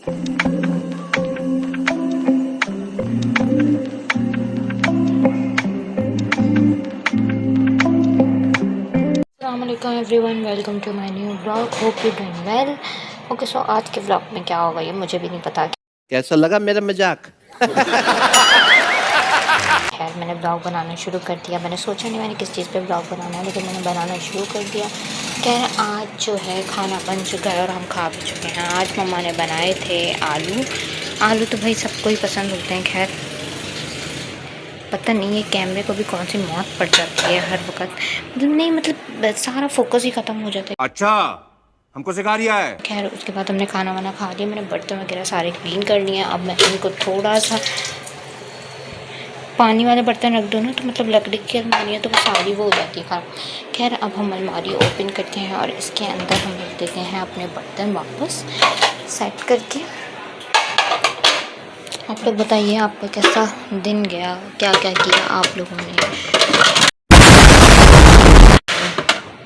अस्सलामुअलैकुम everyone, welcome to my new blog. Hope you doing well. Okay, so आज के blog में क्या होगा ये मुझे भी नहीं पता। कैसा लगा मेरा मजाक? खैर, मैंने ब्लॉग बनाना शुरू कर दिया। मैंने सोचा नहीं मैंने किस चीज़ पे ब्लॉग बनाना है, लेकिन मैंने बनाना शुरू कर दिया। खैर, आज जो है खाना बन चुका है और हम खा भी चुके हैं। आज मम्मा ने बनाए थे आलू तो भाई सबको ही पसंद होते हैं। खैर, पता नहीं है कैमरे को भी कौन सी मौत पड़ जाती है हर वक्त। मतलब सारा फोकस ही ख़त्म हो जाता है। अच्छा, हमको सिखा रिया है। खैर, उसके बाद हमने खाना वाना खा लिया। मैंने बर्तन वगैरह सारे क्लीन कर लिए। अब मैं इनको थोड़ा सा पानी वाले बर्तन रख दो ना, तो मतलब लकड़ी की अलमारी है तो वो सारी वो हो जाती है ख़राब। खैर, अब हम अलमारी ओपन करते हैं और इसके अंदर हम रख देते हैं अपने बर्तन वापस सेट करके। आप लोग बताइए, आपका कैसा दिन गया, क्या क्या किया आप लोगों ने।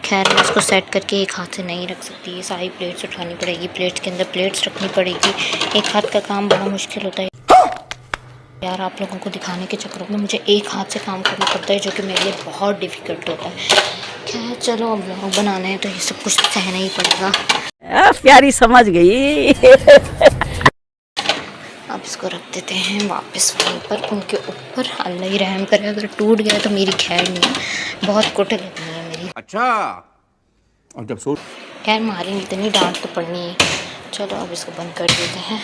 खैर, मैं इसको सेट करके एक हाथ से नहीं रख सकती, ये सारी प्लेट्स उठानी पड़ेगी, प्लेट्स के अंदर प्लेट्स रखनी पड़ेगी। एक हाथ का काम बड़ा मुश्किल होता है यार। आप लोगों को दिखाने के चक्करों में मुझे एक हाथ से काम करना पड़ता है, जो कि मेरे लिए बहुत डिफ़िकल्ट होता है। खैर चलो, अब ब्लॉग बनाना है तो ये सब कुछ सहना ही पड़ेगा। प्यारी समझ गई। अब इसको रख देते हैं वापस वहीं पर, उनके ऊपर। अल्लाह ही रहम करे, अगर टूट गया तो मेरी खैर नहीं है, बहुत कुट लगनी है मेरी। अच्छा, और जब सोच खैर, मारेंगे इतनी डांट तो पड़नी है। चलो अब इसको बंद कर देते हैं।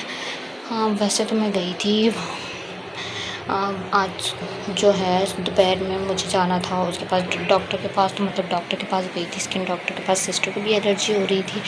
हाँ, वैसे तो मैं गई थी आज जो है दोपहर में मुझे जाना था उसके पास, डॉक्टर के पास। तो मतलब डॉक्टर के पास गई थी, स्किन डॉक्टर के पास। सिस्टर को भी एलर्जी हो रही थी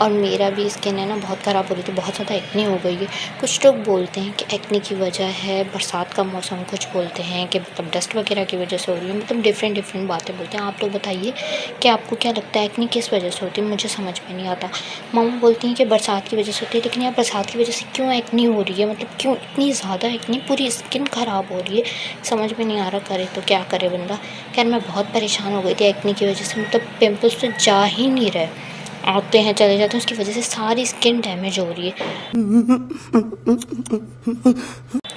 और मेरा भी स्किन है ना बहुत ख़राब हो रही थी, बहुत ज़्यादा एक्ने हो गई है। कुछ लोग बोलते हैं कि एक्ने की वजह है बरसात का मौसम, कुछ बोलते हैं कि मतलब डस्ट वगैरह की वजह से हो रही है। मतलब डिफरेंट बातें बोलते हैं। आप लोग बताइए कि आपको क्या लगता है एक्ने किस वजह से होती है, मुझे समझ में नहीं आता। मम्मा बोलती हैं कि बरसात की वजह से होती है, लेकिन यार बरसात की वजह से क्यों एक्ने हो रही है, मतलब क्यों इतनी ज़्यादा एक्ने, पूरी स्किन ख़राब हो रही है, समझ में नहीं आ रहा। करे तो क्या करे बंदा। खैर, मैं बहुत परेशान हो गई थी एक्ने की वजह से। मतलब पिंपल्स तो जा ही नहीं रहे, आते हैं चले जाते हैं, उसकी वजह से सारी स्किन डैमेज हो रही है।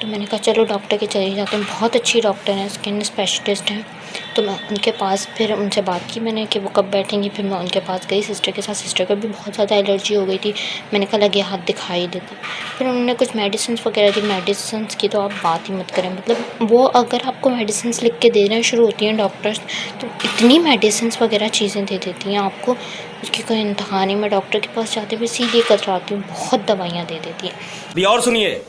तो मैंने कहा चलो डॉक्टर के चले जाते हैं। बहुत अच्छी डॉक्टर हैं, स्किन स्पेशलिस्ट हैं। तो मैं उनके पास, फिर उनसे बात की मैंने कि वो कब बैठेंगी। फिर मैं उनके पास गई सिस्टर के साथ। सिस्टर को भी बहुत ज़्यादा एलर्जी हो गई थी। मैंने कहा लगे हाथ दिखा ही देते। फिर उन्होंने कुछ मेडिसिन वगैरह दी। मेडिसिन की तो आप बात ही मत करें। मतलब वो अगर आपको मेडिसिन लिख के देना शुरू होती हैं डॉक्टर्स, तो इतनी मेडिसिन वगैरह चीज़ें दे देती हैं आपको, उसकी कोई इंतहा नहीं। मैं डॉक्टर के पास जाते हुए सीधे कतराती हूँ, बहुत दवाइयाँ दे देती है। भी और सुनिए।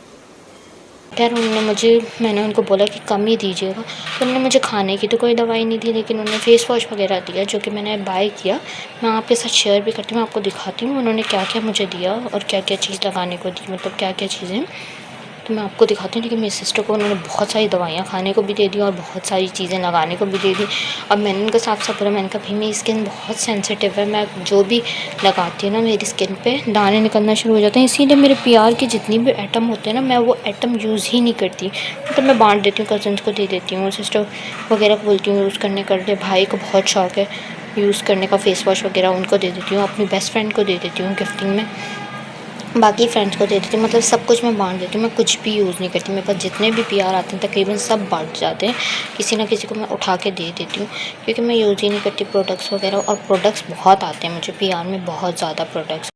खैर, मैंने उनको बोला कि कम ही दीजिएगा। तो उन्होंने मुझे खाने की तो कोई दवाई नहीं दी, लेकिन उन्होंने फ़ेस वॉश वगैरह दिया, जो कि मैंने बाय किया। मैं आपके साथ शेयर भी करती हूँ, आपको दिखाती हूँ उन्होंने क्या क्या मुझे दिया और क्या क्या चीज़ लगाने को दी, मतलब क्या क्या चीज़ें, तो मैं आपको दिखाती हूँ। लेकिन मेरी सिस्टर को उन्होंने बहुत सारी दवाइयाँ खाने को भी दे दी और बहुत सारी चीज़ें लगाने को भी दे दी। और मैंने उनको साफ बोला, मैंने कहा भाई मेरी स्किन बहुत सेंसिटिव है, मैं जो भी लगाती हूँ ना मेरी स्किन पे दाने निकलना शुरू हो जाते हैं। इसीलिए मेरे PR के जितनी भी आइटम होते हैं ना, मैं वो आइटम यूज़ ही नहीं करती। मतलब मैं बांट देती हूँ, कज़न्स को दे देती हूँ, सिस्टर वगैरह को बोलती हूँ यूज़ करने कर ले। भाई को बहुत शौक है यूज़ करने का फेस वॉश वगैरह, उनको दे देती हूँ। अपनी बेस्ट फ्रेंड को दे देती हूँ गिफ्टिंग में, बाकी फ्रेंड्स को दे देती हूँ। मतलब सब कुछ मैं बांट देती हूँ, मैं कुछ भी यूज़ नहीं करती। मेरे पास जितने भी PR आते हैं तकरीबन सब बांट जाते हैं, किसी ना किसी को मैं उठा के दे देती हूँ, क्योंकि मैं यूज़ ही नहीं करती प्रोडक्ट्स वगैरह। और प्रोडक्ट्स बहुत आते हैं मुझे PR में, बहुत ज़्यादा प्रोडक्ट्स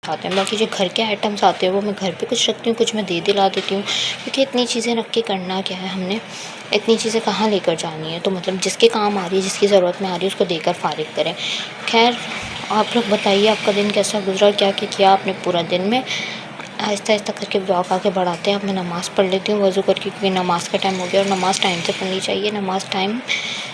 आते हैं। बाकी जो घर के आइटम्स आते हैं वो मैं घर पे कुछ रखती हूँ, कुछ मैं दे दिला देती हूँ, क्योंकि इतनी चीज़ें रख के करना क्या है, हमने इतनी चीज़ें कहाँ लेकर जानी है। तो मतलब जिसके काम आ रही है, जिसकी ज़रूरत में आ रही है, उसको देकर फ़ारिग करें। खैर, आप लोग बताइए आपका दिन कैसा गुजरा, क्या क्या किया आपने पूरा दिन में। आहिस्ता आहिस्ता करके ब्लॉग आगे बढ़ाते हैं। अब मैं नमाज़ पढ़ लेती हूँ वज़ू करके, क्योंकि नमाज़ का टाइम हो गया और नमाज़ टाइम से पढ़नी चाहिए, नमाज़ टाइम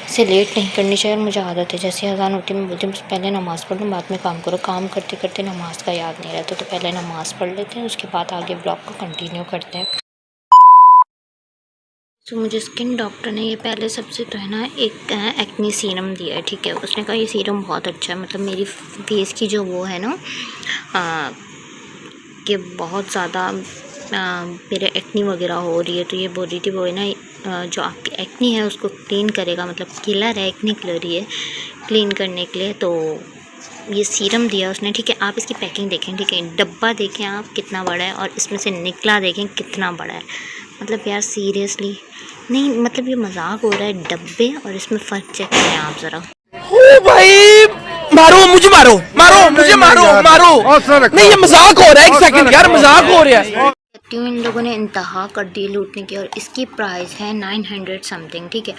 से लेट नहीं करनी चाहिए। और मुझे आदत है जैसे अज़ान होती है मैं बोलती हूँ पहले नमाज़ पढ़ लूँ, बाद में काम करो। काम करते करते नमाज़ का याद नहीं रहता, तो पहले नमाज़ पढ़ लेते हैं, उसके बाद आगे ब्लॉग को कंटिन्यू करते हैं। तो मुझे स्किन डॉक्टर ने ये पहले सबसे तो है ना एक एक्ने सीरम दिया है, ठीक है। उसने कहा ये सीरम बहुत अच्छा है, मतलब मेरी फेस की जो वो है ना कि बहुत ज़्यादा मेरे एक्नी वगैरह हो रही है, तो ये बोल रही थी वो है ना जो आपकी एक्नी है उसको क्लीन करेगा, मतलब किलर है, एक्नी किलर ही है, क्लीन करने के लिए। तो ये सीरम दिया उसने, ठीक है। आप इसकी पैकिंग देखें, ठीक है, डब्बा देखें आप कितना बड़ा है और इसमें से निकला देखें कितना बड़ा है। मतलब यार सीरियसली नहीं, मतलब ये मजाक हो रहा है। डब्बे और इसमें फ़र्क चेक करें आप ज़रा। ओ भाई मारो मुझे, मारो मारो मुझे, मारो मारो। नहीं ये मजाक हो रहा है, एक सेकंड यार, मजाक हो रहा है। कहती हूँ इन लोगों ने इंतहा कर दी लूटने की। और इसकी प्राइस है 900 समथिंग, ठीक है।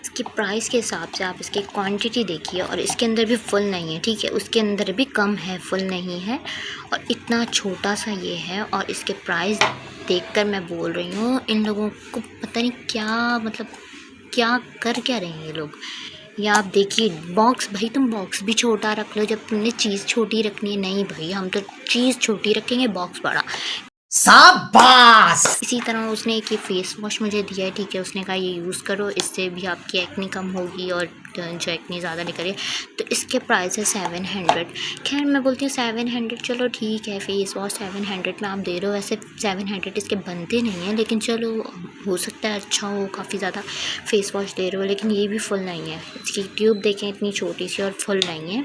इसकी प्राइस के हिसाब से आप इसकी क्वांटिटी देखिए, और इसके अंदर भी फुल नहीं है, ठीक है, उसके अंदर भी कम है, फुल नहीं है। और इतना छोटा सा ये है, और इसके प्राइस देखकर मैं बोल रही हूँ इन लोगों को पता नहीं क्या, मतलब क्या कर क्या रहे हैं ये लोग। या आप देखिए बॉक्स, भाई तुम बॉक्स भी छोटा रख लो जब तुमने चीज़ छोटी रखनी है। नहीं भाई, हम तो चीज़ छोटी रखेंगे, बॉक्स बड़ा। शाबाश। इसी तरह उसने एक ये फेस वॉश मुझे दिया है, ठीक है। उसने कहा ये यूज़ करो, इससे भी आपकी एक्ने कम होगी और जो एक्ने ज़्यादा निकले। तो इसके प्राइस है 700। खैर मैं बोलती हूँ 700 चलो ठीक है, फेस वॉश 700 में आप दे रहे हो। वैसे 700 इसके बनते नहीं हैं, लेकिन चलो हो सकता है अच्छा हो, काफ़ी ज़्यादा फेस वॉश दे रहे हो। लेकिन ये भी फुल नहीं है, इसकी ट्यूब देखें इतनी छोटी सी और फुल नहीं है।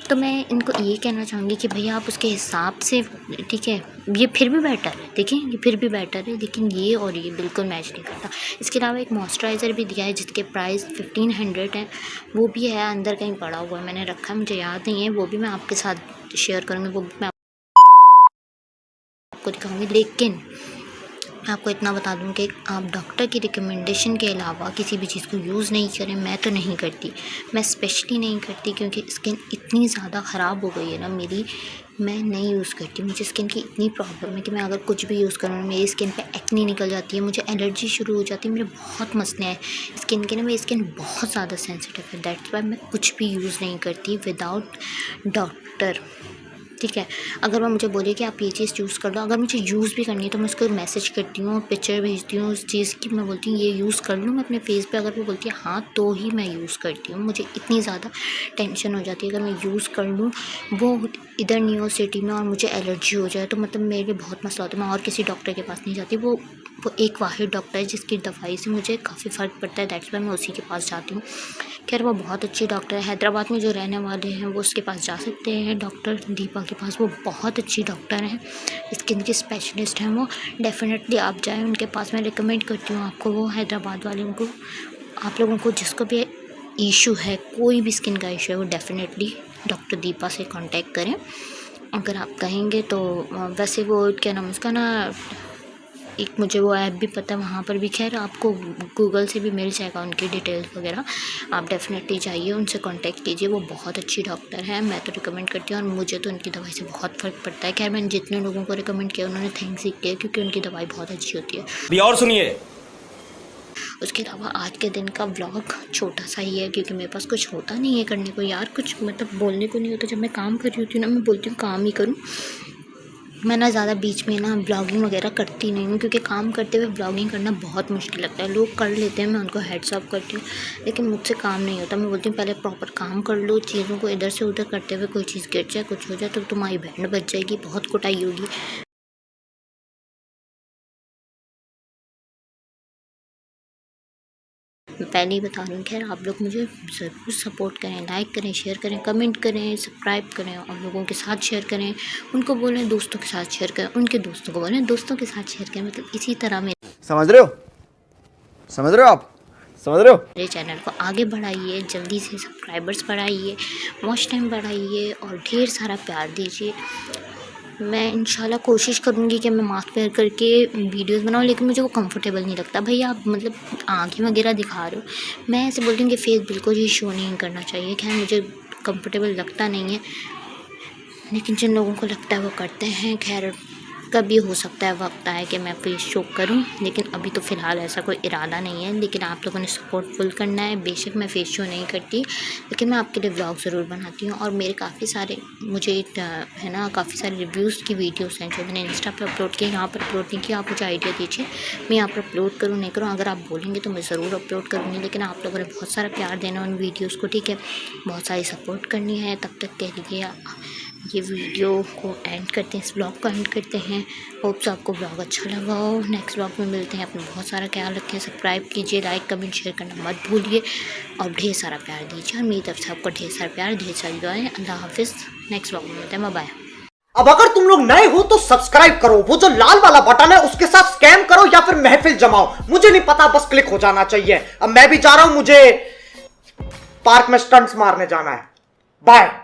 तो मैं इनको ये कहना चाहूँगी कि भैया आप उसके हिसाब से, ठीक है, ये फिर भी बेटर है, देखें ये फिर भी बेटर है, लेकिन ये और ये बिल्कुल मैच नहीं करता। इसके अलावा एक मॉइस्चराइज़र भी दिया है जिसके प्राइस 1500 है, वो भी है अंदर कहीं पड़ा हुआ है, मैंने रखा है, मुझे याद नहीं है। वो भी मैं आपके साथ शेयर करूँगी, वो भी मैं आपको दिखाऊँगी। लेकिन मैं आपको इतना बता दूं कि आप डॉक्टर की रिकमेंडेशन के अलावा किसी भी चीज़ को यूज़ नहीं करें। मैं तो नहीं करती, मैं स्पेशली नहीं करती, क्योंकि स्किन इतनी ज़्यादा ख़राब हो गई है ना मेरी, मैं नहीं यूज़ करती। मुझे स्किन की इतनी प्रॉब्लम है कि मैं अगर कुछ भी यूज़ करूँ मेरी स्किन पे एक्ने निकल जाती है, मुझे एलर्जी शुरू हो जाती है, मेरे बहुत मसले हैं स्किन के ना, मेरी स्किन बहुत ज़्यादा सेंसिटिव है। दैट्स वाई मैं कुछ भी यूज़ नहीं करती विदाउट डॉक्टर, ठीक है। अगर वो मुझे बोले कि आप ये चीज़ यूज़ कर लो, अगर मुझे यूज़ भी करनी है तो मैं उसको मैसेज करती हूँ, पिक्चर भेजती हूँ उस चीज़ की, मैं बोलती हूँ ये यूज़ कर लूँ मैं अपने फेस पे। अगर वो बोलती है हाँ तो ही मैं यूज़ करती हूँ। मुझे इतनी ज़्यादा टेंशन हो जाती है अगर मैं यूज़ कर लूँ वो इधर न्यू सिटी में और मुझे एलर्जी हो जाए तो मतलब मेरे लिए बहुत मसला होता है। मैं और किसी डॉक्टर के पास नहीं जाती, वो एक वाहिद डॉक्टर है जिसकी दवाई से मुझे काफ़ी फ़र्क पड़ता है, दैट्स वाई मैं उसी के पास जाती हूँ। खैर वो बहुत अच्छी डॉक्टर है, हैदराबाद में जो रहने वाले हैं वो उसके पास जा सकते हैं, डॉक्टर दीपा के पास। वो बहुत अच्छी डॉक्टर हैं, स्किन की स्पेशलिस्ट हैं वो, डेफिनेटली आप जाएं उनके पास। मैं रिकमेंड करती हूँ आपको, वो हैदराबाद वाले को, आप लोगों को जिसको भी इशू है, कोई भी स्किन का इशू है, वो डेफिनेटली डॉक्टर दीपा से कांटेक्ट करें अगर आप कहेंगे तो। वैसे वो क्या नाम उसका ना, एक मुझे वो ऐप भी पता है वहाँ पर भी, खैर आपको गूगल से भी मिल जाएगा उनकी डिटेल्स वगैरह। आप डेफिनेटली जाइए उनसे कांटेक्ट कीजिए, वो बहुत अच्छी डॉक्टर है, मैं तो रिकमेंड करती हूँ और मुझे तो उनकी दवाई से बहुत फ़र्क पड़ता है। खैर मैंने जितने लोगों को रिकमेंड किया उन्होंने थैंक्स ही किया, क्योंकि उनकी दवाई बहुत अच्छी होती है। अभी और सुनिए। उसके अलावा आज के दिन का व्लॉग छोटा सा ही है, क्योंकि मेरे पास कुछ होता नहीं है करने को यार, कुछ मतलब बोलने को नहीं होता। जब मैं काम कर रही होती हूँ ना, मैं बोलती हूँ काम ही करूँ। मैं ना ज़्यादा बीच में ना ब्लॉगिंग वगैरह करती नहीं हूँ, क्योंकि काम करते हुए ब्लॉगिंग करना बहुत मुश्किल लगता है। लोग कर लेते हैं, मैं उनको हेड्स अप करती हूँ, लेकिन मुझसे काम नहीं होता। मैं बोलती हूँ पहले प्रॉपर काम कर लो, चीज़ों को इधर से उधर करते हुए कोई चीज़ गिर जाए, कुछ हो जाए तो तुम्हारी बैंड बच जाएगी, बहुत कुटाई होगी। मैं पहले ही बता रही हूँ। खैर आप लोग मुझे ज़रूर सपोर्ट करें, लाइक करें, शेयर करें, कमेंट करें, सब्सक्राइब करें और लोगों के साथ शेयर करें। उनको बोलें दोस्तों के साथ शेयर करें, उनके दोस्तों को बोलें दोस्तों के साथ शेयर करें। मतलब इसी तरह समझ रहे हो, समझ रहे हो आप, समझ रहे हो। मेरे चैनल को आगे बढ़ाइए, जल्दी से सब्सक्राइबर्स बढ़ाइए, वॉच टाइम बढ़ाइए और ढेर सारा प्यार दीजिए। मैं इंशाल्लाह कोशिश करूँगी कि मैं मास्क वेयर करके वीडियोस बनाऊँ, लेकिन मुझे वो कंफर्टेबल नहीं लगता। भैया आप मतलब आँखें वगैरह दिखा रहे हो, मैं ऐसे बोलती हूँ कि फेस बिल्कुल ही शो नहीं करना चाहिए। खैर मुझे कंफर्टेबल लगता नहीं है, लेकिन जिन लोगों को लगता है वो करते हैं। खैर कभी हो सकता है वक्त आए कि मैं फेस शो करूं, लेकिन अभी तो फ़िलहाल ऐसा कोई इरादा नहीं है। लेकिन आप लोगों ने सपोर्ट फुल करना है। बेशक मैं फेस शो नहीं करती, लेकिन मैं आपके लिए व्लॉग ज़रूर बनाती हूँ। और मेरे काफ़ी सारे मुझे है ना, काफ़ी सारे रिव्यूज़ की वीडियोस हैं जो मैंने इंस्टा पे अपलोड किए, यहाँ पर अपलोड नहीं किया। आप मुझे आइडिया दीजिए मैं यहाँ पर अपलोड करूँ नहीं करूँ। अगर आप बोलेंगे तो मैं ज़रूर अपलोड करूँगी, लेकिन आप लोगों ने बहुत सारा प्यार देना उन वीडियोज़ को, ठीक है, बहुत सारी सपोर्ट करनी है। तब तक कह लीजिए ये वीडियो को एंड करते हैं, इस ब्लॉग को एंड करते हैं। होप्स आपको ब्लॉग अच्छा लगा हो। नेक्स्ट ब्लॉग में मिलते हैं। अपना बहुत सारा ख्याल रखें, सब्सक्राइब कीजिए, लाइक कमेंट शेयर करना मत भूलिए और ढेर सारा प्यार दीजिए। और मेरी तरफ से आपको ढेर सारा प्यार, ढेर सारी दुआएं। अल्लाह हाफिज़। नेक्स्ट ब्लॉग में मिलते हैं। बाय। अब अगर तुम लोग नए हो तो सब्सक्राइब करो, वो जो लाल वाला बटन है उसके साथ स्कैम करो या फिर महफिल जमाओ, मुझे नहीं पता, बस क्लिक हो जाना चाहिए। अब मैं भी जा रहा हूं, मुझे पार्क में स्टंट्स मारने जाना है। बाय।